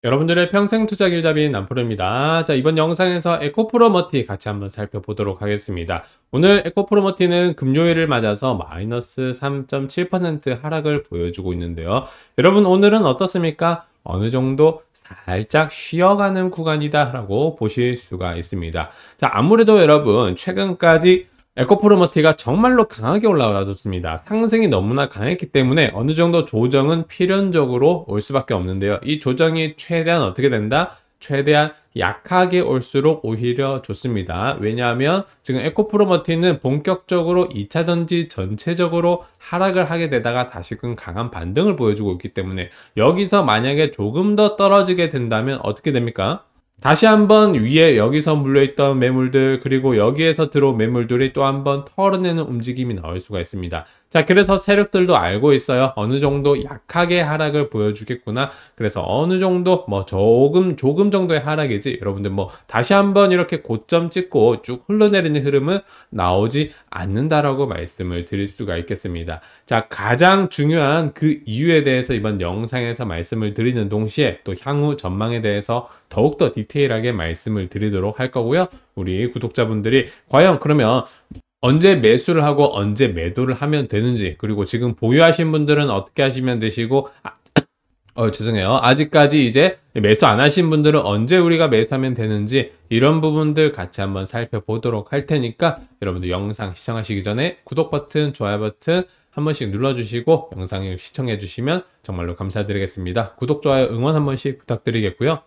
여러분들의 평생 투자 길잡이인 남프로입니다. 자, 이번 영상에서 에코프로머티 같이 한번 살펴보도록 하겠습니다. 오늘 에코프로머티는 금요일을 맞아서 마이너스 3.7% 하락을 보여주고 있는데요. 여러분 오늘은 어떻습니까? 어느 정도 살짝 쉬어가는 구간이다 라고 보실 수가 있습니다. 자, 아무래도 여러분 최근까지 에코프로머티가 정말로 강하게 올라와줬습니다. 상승이 너무나 강했기 때문에 어느 정도 조정은 필연적으로 올 수밖에 없는데요. 이 조정이 최대한 어떻게 된다? 최대한 약하게 올수록 오히려 좋습니다. 왜냐하면 지금 에코프로머티는 본격적으로 2차전지 전체적으로 하락을 하게 되다가 다시금 강한 반등을 보여주고 있기 때문에 여기서 만약에 조금 더 떨어지게 된다면 어떻게 됩니까? 다시 한번 위에 여기서 물려있던 매물들 그리고 여기에서 들어온 매물들이 또 한번 털어내는 움직임이 나올 수가 있습니다. 자, 그래서 세력들도 알고 있어요. 어느 정도 약하게 하락을 보여주겠구나. 그래서 어느 정도 조금 정도의 하락이지 여러분들 다시 한번 이렇게 고점 찍고 쭉 흘러내리는 흐름은 나오지 않는다라고 말씀을 드릴 수가 있겠습니다. 자, 가장 중요한 그 이유에 대해서 이번 영상에서 말씀을 드리는 동시에 또 향후 전망에 대해서 더욱더 디테일하게 말씀을 드리도록 할 거고요. 우리 구독자분들이 과연 그러면 언제 매수를 하고 언제 매도를 하면 되는지, 그리고 지금 보유하신 분들은 어떻게 하시면 되시고, 죄송해요. 아직까지 이제 매수 안 하신 분들은 언제 우리가 매수하면 되는지, 이런 부분들 같이 한번 살펴보도록 할 테니까 여러분들 영상 시청하시기 전에 구독 버튼, 좋아요 버튼 한 번씩 눌러주시고 영상을 시청해 주시면 정말로 감사드리겠습니다. 구독, 좋아요, 응원 한 번씩 부탁드리겠고요.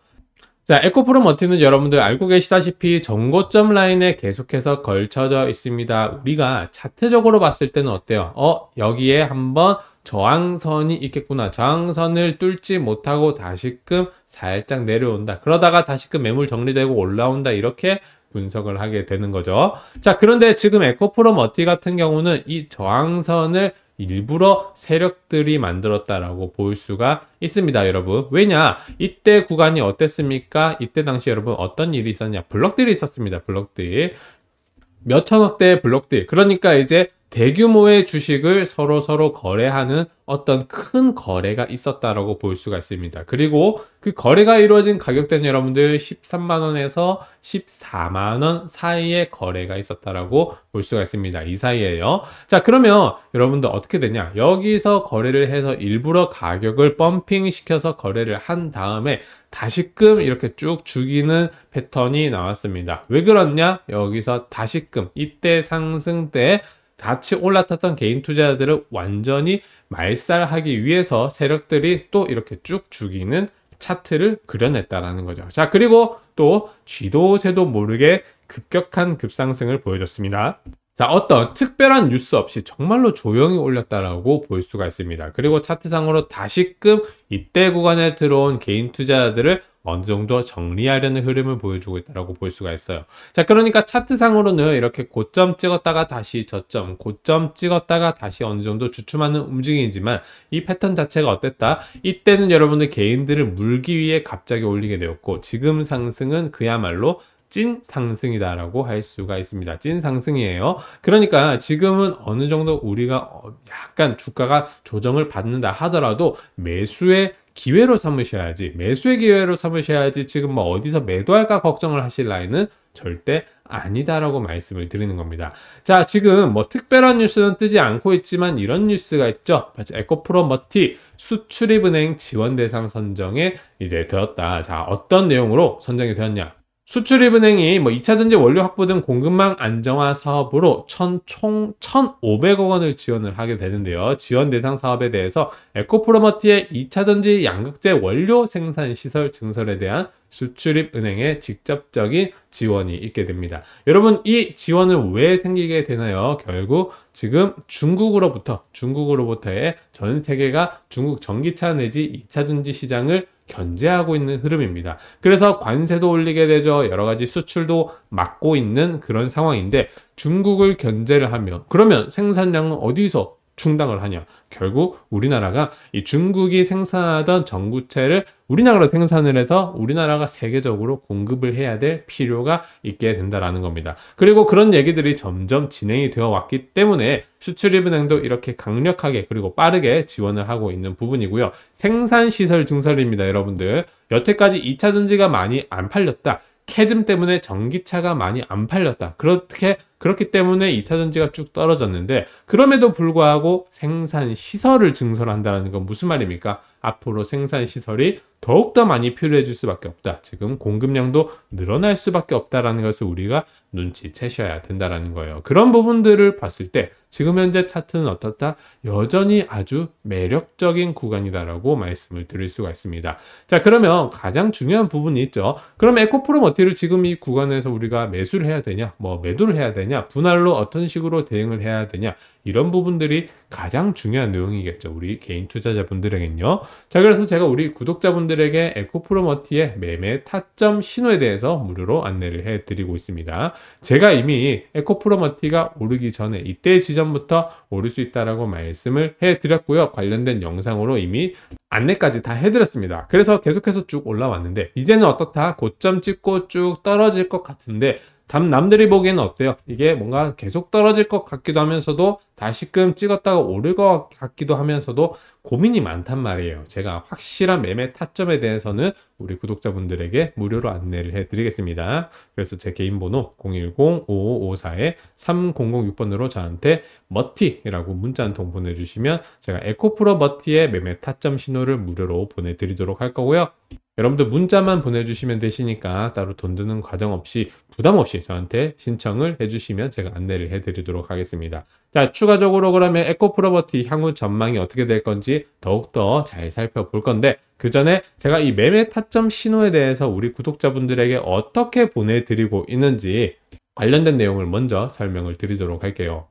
자, 에코프로머티는 여러분들 알고 계시다시피 전고점 라인에 계속해서 걸쳐져 있습니다. 우리가 차트적으로 봤을 때는 어때요? 여기에 한번 저항선이 있겠구나. 저항선을 뚫지 못하고 다시금 살짝 내려온다. 그러다가 다시금 매물 정리되고 올라온다. 이렇게 분석을 하게 되는 거죠. 자, 그런데 지금 에코프로머티 같은 경우는 이 저항선을 일부러 세력들이 만들었다라고 볼 수가 있습니다, 여러분. 왜냐? 이때 구간이 어땠습니까? 이때 당시 여러분 어떤 일이 있었냐? 블록들이 있었습니다, 블록들. 몇천억대의 블록들. 그러니까 이제 대규모의 주식을 서로 거래하는 어떤 큰 거래가 있었다라고 볼 수가 있습니다. 그리고 그 거래가 이루어진 가격대는 여러분들 13만원에서 14만원 사이의 거래가 있었다라고 볼 수가 있습니다. 이 사이에요. 자, 그러면 여러분들 어떻게 되냐? 여기서 거래를 해서 일부러 가격을 펌핑 시켜서 거래를 한 다음에 다시금 이렇게 쭉 죽이는 패턴이 나왔습니다. 왜 그렇냐? 여기서 다시금 이때 상승 때 같이 올라탔던 개인 투자자들을 완전히 말살하기 위해서 세력들이 또 이렇게 쭉 죽이는 차트를 그려냈다라는 거죠. 자, 그리고 또 쥐도 새도 모르게 급격한 급상승을 보여줬습니다. 자, 어떤 특별한 뉴스 없이 정말로 조용히 올렸다라고 볼 수가 있습니다. 그리고 차트상으로 다시금 이때 구간에 들어온 개인 투자자들을 어느 정도 정리하려는 흐름을 보여주고 있다고 볼 수가 있어요. 자, 그러니까 차트상으로는 이렇게 고점 찍었다가 다시 저점, 고점 찍었다가 다시 어느 정도 주춤하는 움직임이지만 이 패턴 자체가 어땠다? 이때는 여러분들 개인들을 물기 위해 갑자기 올리게 되었고, 지금 상승은 그야말로 찐 상승이다라고 할 수가 있습니다. 찐 상승이에요. 그러니까 지금은 어느 정도 우리가 약간 주가가 조정을 받는다 하더라도 매수의 기회로 삼으셔야지, 매수의 기회로 삼으셔야지 지금 어디서 매도할까 걱정을 하실 나이는 절대 아니다라고 말씀을 드리는 겁니다. 자, 지금 특별한 뉴스는 뜨지 않고 있지만 이런 뉴스가 있죠. 에코프로머티 수출입은행 지원 대상 선정에 이제 되었다. 자, 어떤 내용으로 선정이 되었냐? 수출입은행이 2차전지 원료 확보 등 공급망 안정화 사업으로 총 1,500억 원을 지원을 하게 되는데요. 지원 대상 사업에 대해서 에코프로머티의 2차전지 양극재 원료 생산 시설 증설에 대한 수출입은행의 직접적인 지원이 있게 됩니다. 여러분, 이 지원은 왜 생기게 되나요? 결국 지금 중국으로부터의 전 세계가 중국 전기차 내지 2차전지 시장을 견제하고 있는 흐름입니다. 그래서 관세도 올리게 되죠. 여러 가지 수출도 막고 있는 그런 상황인데 중국을 견제를 하면 그러면 생산량은 어디서 충당을 하냐? 결국 우리나라가 이 중국이 생산하던 전구체를 우리나라로 생산을 해서 우리나라가 세계적으로 공급을 해야 될 필요가 있게 된다라는 겁니다. 그리고 그런 얘기들이 점점 진행이 되어 왔기 때문에 수출입은행도 이렇게 강력하게 그리고 빠르게 지원을 하고 있는 부분이고요. 생산시설 증설입니다, 여러분들. 여태까지 2차 전지가 많이 안 팔렸다. 캐즘 때문에 전기차가 많이 안 팔렸다. 그렇기 때문에 2차 전지가 쭉 떨어졌는데, 그럼에도 불구하고 생산 시설을 증설한다는 건 무슨 말입니까? 앞으로 생산 시설이 더욱더 많이 필요해질 수밖에 없다. 지금 공급량도 늘어날 수밖에 없다라는 것을 우리가 눈치채셔야 된다라는 거예요. 그런 부분들을 봤을 때 지금 현재 차트는 어떻다? 여전히 아주 매력적인 구간이다라고 말씀을 드릴 수가 있습니다. 자, 그러면 가장 중요한 부분이 있죠. 그럼 에코프로머티를 지금 이 구간에서 우리가 매수를 해야 되냐? 매도를 해야 되냐? 분할로 어떤 식으로 대응을 해야 되냐? 이런 부분들이 가장 중요한 내용이겠죠. 우리 개인 투자자분들에겐요. 자, 그래서 제가 우리 구독자분들에게 에코프로머티의 매매 타점 신호에 대해서 무료로 안내를 해드리고 있습니다. 제가 이미 에코프로머티가 오르기 전에 이때 지점부터 오를 수 있다라고 말씀을 해드렸고요. 관련된 영상으로 이미 안내까지 다 해드렸습니다. 그래서 계속해서 쭉 올라왔는데 이제는 어떻다? 고점 찍고 쭉 떨어질 것 같은데 남들이 보기에는 어때요? 이게 뭔가 계속 떨어질 것 같기도 하면서도 다시금 찍었다가 오를 것 같기도 하면서도 고민이 많단 말이에요. 제가 확실한 매매 타점에 대해서는 우리 구독자분들에게 무료로 안내를 해드리겠습니다. 그래서 제 개인 번호 010-5554-3006번으로 저한테 머티라고 문자 한 통 보내주시면 제가 에코프로 머티의 매매 타점 신호를 무료로 보내드리도록 할 거고요. 여러분들 문자만 보내주시면 되시니까 따로 돈 드는 과정 없이 부담 없이 저한테 신청을 해주시면 제가 안내를 해드리도록 하겠습니다. 자, 추가적으로 그러면 에코프로머티 향후 전망이 어떻게 될 건지 더욱더 잘 살펴볼 건데, 그 전에 제가 이 매매 타점 신호에 대해서 우리 구독자분들에게 어떻게 보내드리고 있는지 관련된 내용을 먼저 설명을 드리도록 할게요.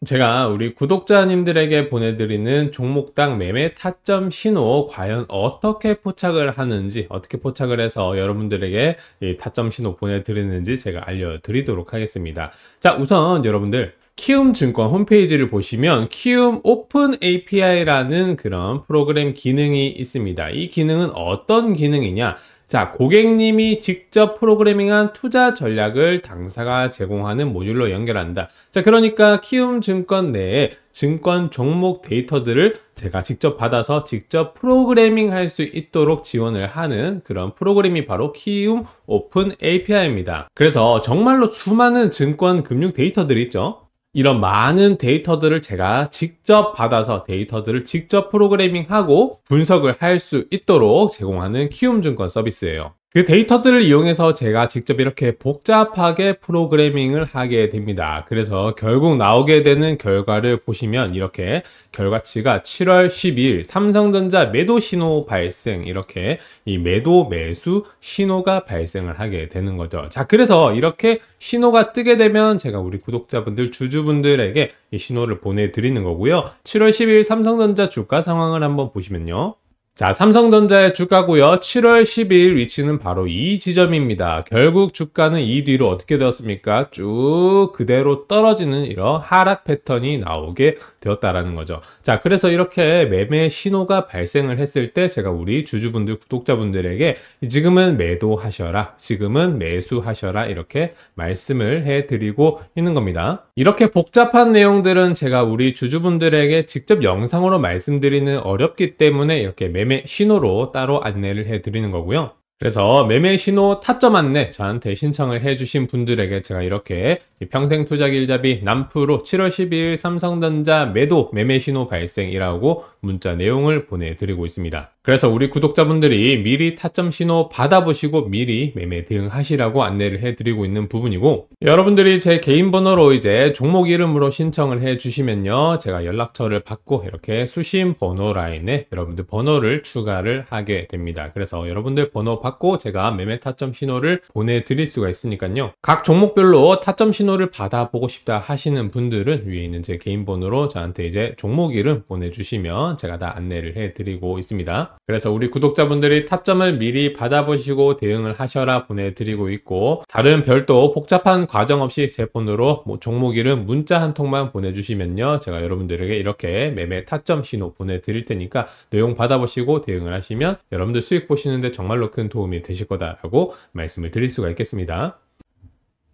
제가 우리 구독자님들에게 보내드리는 종목당 매매 타점 신호 과연 어떻게 포착을 하는지, 어떻게 포착을 해서 여러분들에게 이 타점 신호 보내드리는지 제가 알려드리도록 하겠습니다. 자, 우선 여러분들 키움증권 홈페이지를 보시면 키움 오픈 API라는 그런 프로그램 기능이 있습니다. 이 기능은 어떤 기능이냐? 자, 고객님이 직접 프로그래밍한 투자 전략을 당사가 제공하는 모듈로 연결한다. 자, 그러니까 키움증권 내에 증권 종목 데이터들을 제가 직접 받아서 직접 프로그래밍 할 수 있도록 지원을 하는 그런 프로그램이 바로 키움 오픈 API입니다. 그래서 정말로 수많은 증권 금융 데이터들이 있죠. 이런 많은 데이터들을 제가 직접 받아서 데이터들을 직접 프로그래밍하고 분석을 할 수 있도록 제공하는 키움증권 서비스예요. 그 데이터들을 이용해서 제가 직접 이렇게 복잡하게 프로그래밍을 하게 됩니다. 그래서 결국 나오게 되는 결과를 보시면 이렇게 결과치가 7월 12일 삼성전자 매도 신호 발생, 이렇게 이 매도 매수 신호가 발생을 하게 되는 거죠. 자, 그래서 이렇게 신호가 뜨게 되면 제가 우리 구독자분들, 주주분들에게 이 신호를 보내드리는 거고요. 7월 10일 삼성전자 주가 상황을 한번 보시면요. 자, 삼성전자의 주가고요. 7월 12일 위치는 바로 이 지점입니다. 결국 주가는 이 뒤로 어떻게 되었습니까? 쭉 그대로 떨어지는 이런 하락 패턴이 나오게 되었다라는 거죠. 자, 그래서 이렇게 매매 신호가 발생을 했을 때 제가 우리 주주분들, 구독자분들에게 지금은 매도하셔라, 지금은 매수하셔라, 이렇게 말씀을 해드리고 있는 겁니다. 이렇게 복잡한 내용들은 제가 우리 주주분들에게 직접 영상으로 말씀드리는 어렵기 때문에 이렇게 매매 신호로 따로 안내를 해드리는 거고요. 그래서 매매 신호 타점 안내 저한테 신청을 해주신 분들에게 제가 이렇게 평생투자길잡이 남프로 7월 12일 삼성전자 매도 매매 신호 발생이라고 문자 내용을 보내드리고 있습니다. 그래서 우리 구독자분들이 미리 타점 신호 받아보시고 미리 매매 대응하시라고 안내를 해드리고 있는 부분이고, 여러분들이 제 개인 번호로 이제 종목 이름으로 신청을 해주시면요, 제가 연락처를 받고 이렇게 수신 번호 라인에 여러분들 번호를 추가를 하게 됩니다. 그래서 여러분들 번호 받고 제가 매매 타점 신호를 보내드릴 수가 있으니까요, 각 종목별로 타점 신호를 받아보고 싶다 하시는 분들은 위에 있는 제 개인 번호로 저한테 이제 종목 이름 보내주시면 제가 다 안내를 해드리고 있습니다. 그래서 우리 구독자분들이 타점을 미리 받아보시고 대응을 하셔라 보내드리고 있고, 다른 별도 복잡한 과정 없이 제 폰으로 종목 이름 문자 한 통만 보내주시면요, 제가 여러분들에게 이렇게 매매 타점 신호 보내드릴 테니까 내용 받아보시고 대응을 하시면 여러분들 수익 보시는데 정말로 큰 도움이 되실 거다라고 말씀을 드릴 수가 있겠습니다.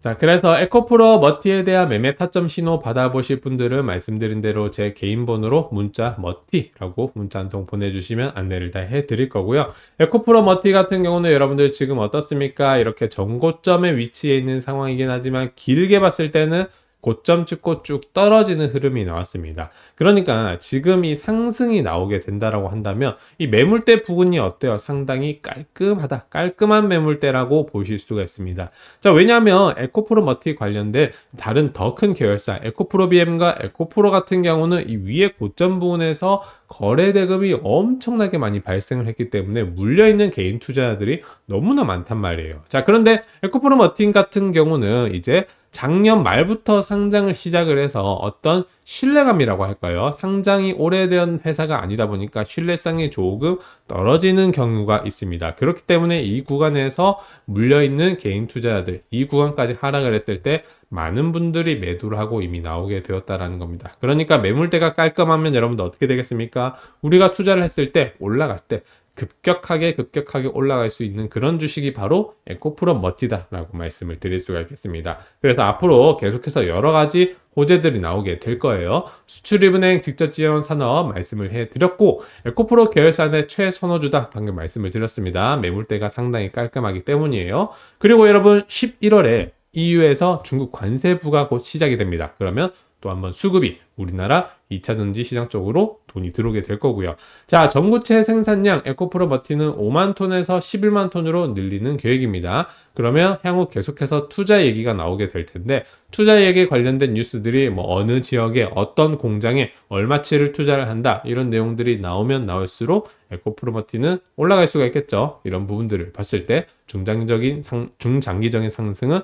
자, 그래서 에코프로 머티에 대한 매매 타점 신호 받아보실 분들은 말씀드린 대로 제 개인 번호로 문자 머티라고 문자 한 통 보내주시면 안내를 다 해드릴 거고요. 에코프로 머티 같은 경우는 여러분들 지금 어떻습니까? 이렇게 전고점에 위치해 있는 상황이긴 하지만 길게 봤을 때는 고점 찍고 쭉 떨어지는 흐름이 나왔습니다. 그러니까 지금 이 상승이 나오게 된다라고 한다면 이 매물대 부근이 어때요? 상당히 깔끔하다. 깔끔한 매물대라고 보실 수가 있습니다. 자, 왜냐하면 에코프로 머티 관련된 다른 더 큰 계열사 에코프로 BM과 에코프로 같은 경우는 이 위에 고점 부분에서 거래 대금이 엄청나게 많이 발생을 했기 때문에 물려있는 개인 투자자들이 너무나 많단 말이에요. 자, 그런데 에코프로 머티 같은 경우는 이제 작년 말부터 상장을 시작을 해서 어떤 신뢰감이라고 할까요? 상장이 오래된 회사가 아니다 보니까 신뢰성이 조금 떨어지는 경우가 있습니다. 그렇기 때문에 이 구간에서 물려있는 개인 투자자들, 이 구간까지 하락을 했을 때 많은 분들이 매도를 하고 이미 나오게 되었다라는 겁니다. 그러니까 매물대가 깔끔하면 여러분들 어떻게 되겠습니까? 우리가 투자를 했을 때 올라갈 때 급격하게 올라갈 수 있는 그런 주식이 바로 에코프로 머티다라고 말씀을 드릴 수가 있겠습니다. 그래서 앞으로 계속해서 여러 가지 호재들이 나오게 될 거예요. 수출입은행 직접 지원 산업 말씀을 해드렸고, 에코프로 계열사의 최선호주다 방금 말씀을 드렸습니다. 매물대가 상당히 깔끔하기 때문이에요. 그리고 여러분 11월에 EU에서 중국 관세 부과 곧 시작이 됩니다. 그러면 또 한번 수급이 우리나라 2차전지 시장 쪽으로 돈이 들어오게 될 거고요. 자, 전구체 생산량 에코프로 머티는 5만 톤에서 11만 톤으로 늘리는 계획입니다. 그러면 향후 계속해서 투자 얘기가 나오게 될 텐데, 투자 얘기에 관련된 뉴스들이 어느 지역에 어떤 공장에 얼마치를 투자를 한다 이런 내용들이 나오면 나올수록 에코프로 머티는 올라갈 수가 있겠죠. 이런 부분들을 봤을 때 중장기적인 상승은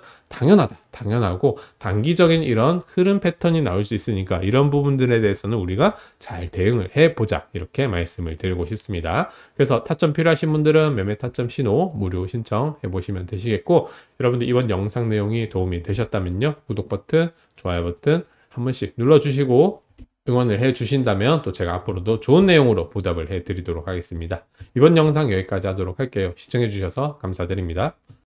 당연하고 단기적인 이런 흐름 패턴이 나올 수 있으니까 이런 부분들에 대해서는 우리가 잘 대응을 해보자 이렇게 말씀을 드리고 싶습니다. 그래서 타점 필요하신 분들은 매매 타점 신호 무료 신청해 보시면 되시겠고, 여러분들 이번 영상 내용이 도움이 되셨다면요, 구독 버튼, 좋아요 버튼 한 번씩 눌러주시고 응원을 해 주신다면 또 제가 앞으로도 좋은 내용으로 보답을 해 드리도록 하겠습니다. 이번 영상 여기까지 하도록 할게요. 시청해 주셔서 감사드립니다.